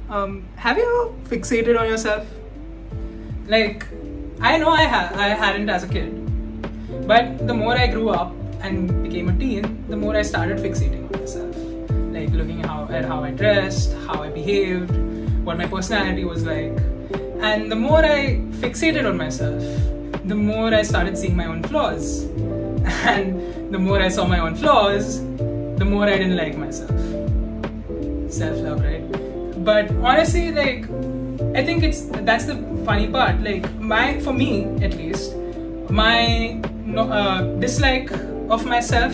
Have you fixated on yourself? Like, I know I hadn't as a kid, but the more I grew up and became a teen, the more I started fixating on myself. Like looking at how I dressed, how I behaved, what my personality was like. And the more I fixated on myself, the more I started seeing my own flaws. And the more I saw my own flaws, the more I didn't like myself. Self-love, right? But honestly, like, I think that's the funny part. Like, for me at least, my dislike of myself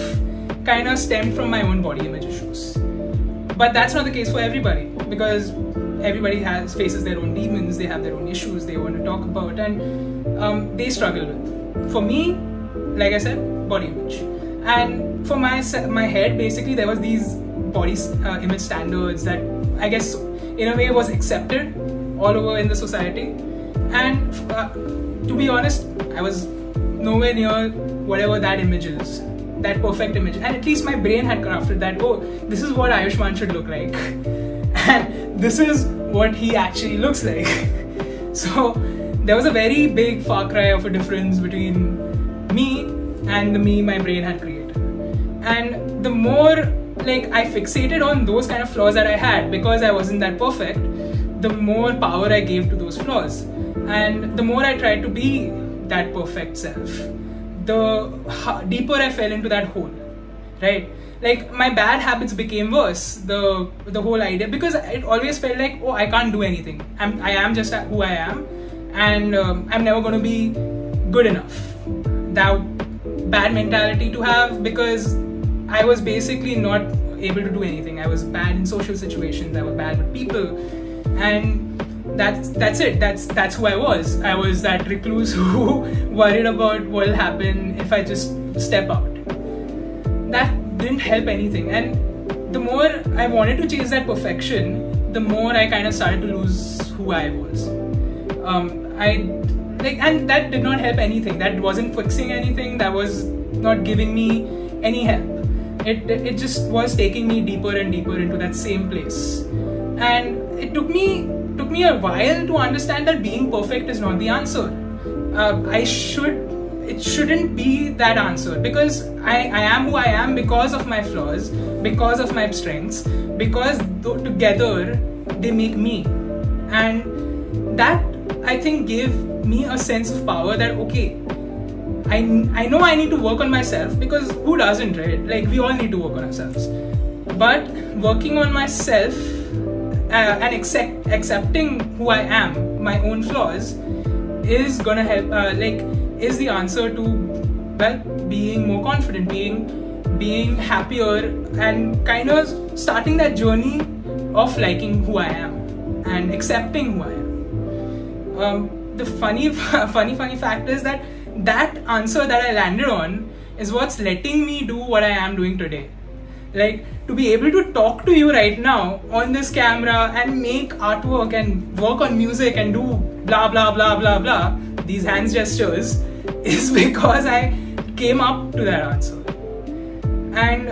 kind of stemmed from my own body image issues. But that's not the case for everybody, because everybody faces their own demons, they have their own issues they want to talk about, and they struggle with. For me, like I said, body image. And for my head, basically, there was these body image standards that I guess in a way was accepted all over in the society. And to be honest, I was nowhere near whatever that image is, that perfect image. And at least my brain had crafted that, oh, this is what Ayushman should look like. And this is what he actually looks like. So there was a very big far cry of a difference between me and the me my brain had created. And the more like I fixated on those kind of flaws that I had because I wasn't that perfect, the more power I gave to those flaws. And the more I tried to be that perfect self, the deeper I fell into that hole, right? Like my bad habits became worse, the whole idea, because it always felt like, oh, I can't do anything. I am just who I am, and I'm never going to be good enough. That bad mentality to have, because I was basically not able to do anything. I was bad in social situations, I was bad with people, and that's it. That's who I was. I was that recluse who worried about what will happen if I just step out. That didn't help anything, and the more I wanted to chase that perfection, the more I kind of started to lose who I was. And that did not help anything. That wasn't fixing anything. That was not giving me any help. It just was taking me deeper and deeper into that same place. And it took me a while to understand that being perfect is not the answer. It shouldn't be that answer, because I am who I am because of my flaws, because of my strengths, because together they make me. And that, I think, gave me a sense of power that, okay, I know I need to work on myself, because who doesn't, right? Like, we all need to work on ourselves. But working on myself and accepting who I am, my own flaws, is gonna help, is the answer to, well, being more confident, being happier, and kind of starting that journey of liking who I am and accepting who I am. The funny fact is that answer that I landed on is what's letting me do what I am doing today. Like, to be able to talk to you right now on this camera and make artwork and work on music and do blah blah blah blah blah, these hands gestures, is because I came up to that answer. And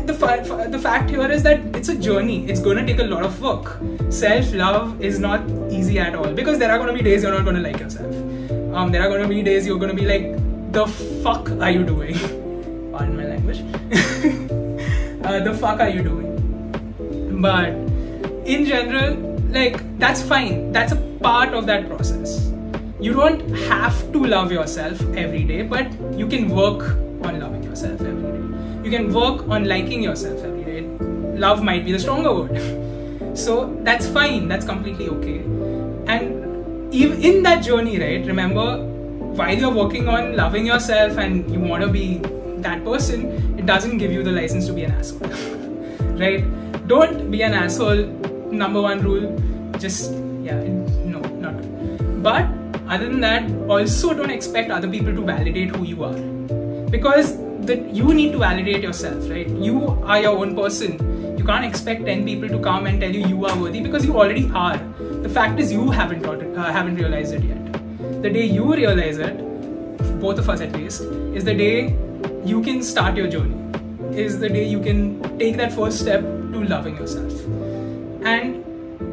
the fact here is that it's a journey. It's going to take a lot of work. Self-love is not easy at all, because there are going to be days you're not going to like yourself. There are going to be days you're going to be like, the fuck are you doing? Pardon my language. The fuck are you doing? But in general, like, that's fine. That's a part of that process. You don't have to love yourself every day, but you can work on loving yourself every day. You can work on liking yourself every day. Love might be the stronger word. So that's fine. That's completely okay. And even in that journey, right, remember, while you're working on loving yourself and you want to be that person, it doesn't give you the license to be an asshole. Right? Don't be an asshole. Number one rule. No, not good. But other than that, also don't expect other people to validate who you are, because you need to validate yourself, right? You are your own person. You can't expect 10 people to come and tell you you are worthy, because you already are. The fact is, you haven't realized it yet. The day you realize it, both of us at least, is the day you can start your journey. Is the day you can take that first step to loving yourself. And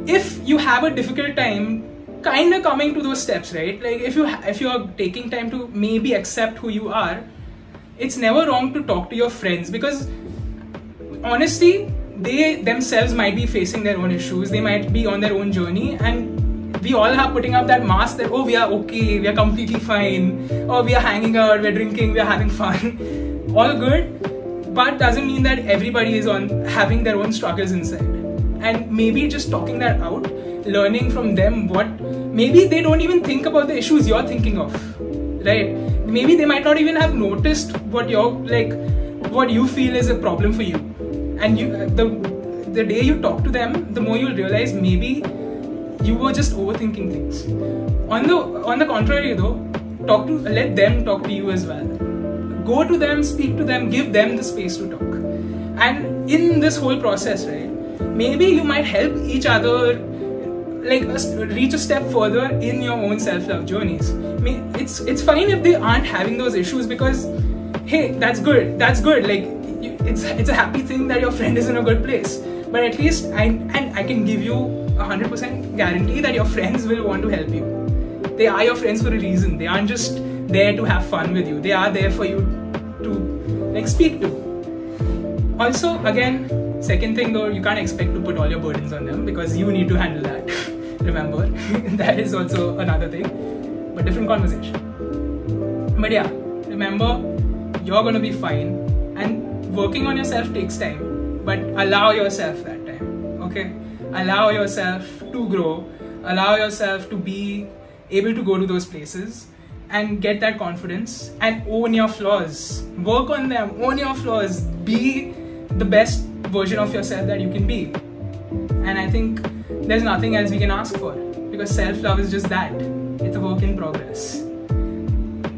if you have a difficult time kind of coming to those steps, right? Like if you are taking time to maybe accept who you are, it's never wrong to talk to your friends, because honestly, they themselves might be facing their own issues. They might be on their own journey, and we all have putting up that mask that, oh, we are okay, we are completely fine, or we are hanging out, we are drinking, we are having fun. All good, but doesn't mean that everybody is on having their own struggles inside. And maybe just talking that out, learning from them what maybe they don't even think about the issues you're thinking of, right? Maybe they might not even have noticed what you feel is a problem for you. And the day you talk to them, the more you'll realize maybe you were just overthinking things. On the contrary though, let them talk to you as well. Go to them, speak to them, give them the space to talk. And in this whole process, right, maybe you might help each other reach a step further in your own self-love journeys. It's fine if they aren't having those issues, because hey, that's good. Like it's a happy thing that your friend is in a good place. But at least I can give you 100% guarantee that your friends will want to help you. They are your friends for a reason. They aren't just there to have fun with you. They are there for you to speak to. Also, again, second thing though, you can't expect to put all your burdens on them, because you need to handle that. Remember, that is also another thing, but different conversation. But yeah, remember, you're gonna be fine, and working on yourself takes time, but allow yourself that time, okay? Allow yourself to grow, allow yourself to be able to go to those places and get that confidence, and own your flaws. Work on them, own your flaws, be the best version of yourself that you can be. And I think there's nothing else we can ask for, because self-love is just that. It's a work in progress.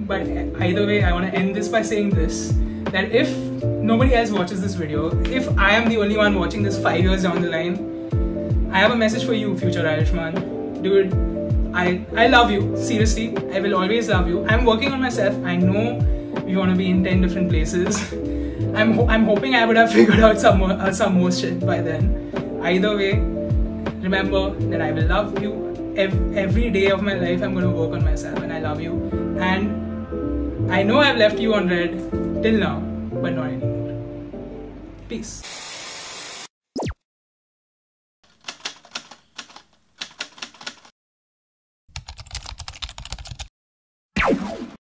But either way, I want to end this by saying this, that if nobody else watches this video, if I am the only one watching this 5 years down the line, I have a message for you, future Irishman. Dude, I love you, seriously. I will always love you. I'm working on myself. I know we want to be in 10 different places. I'm hoping I would have figured out some more shit by then. Either way, remember that I will love you. Every day of my life, I'm going to work on myself, and I love you. And I know I've left you on red till now, but not anymore. Peace.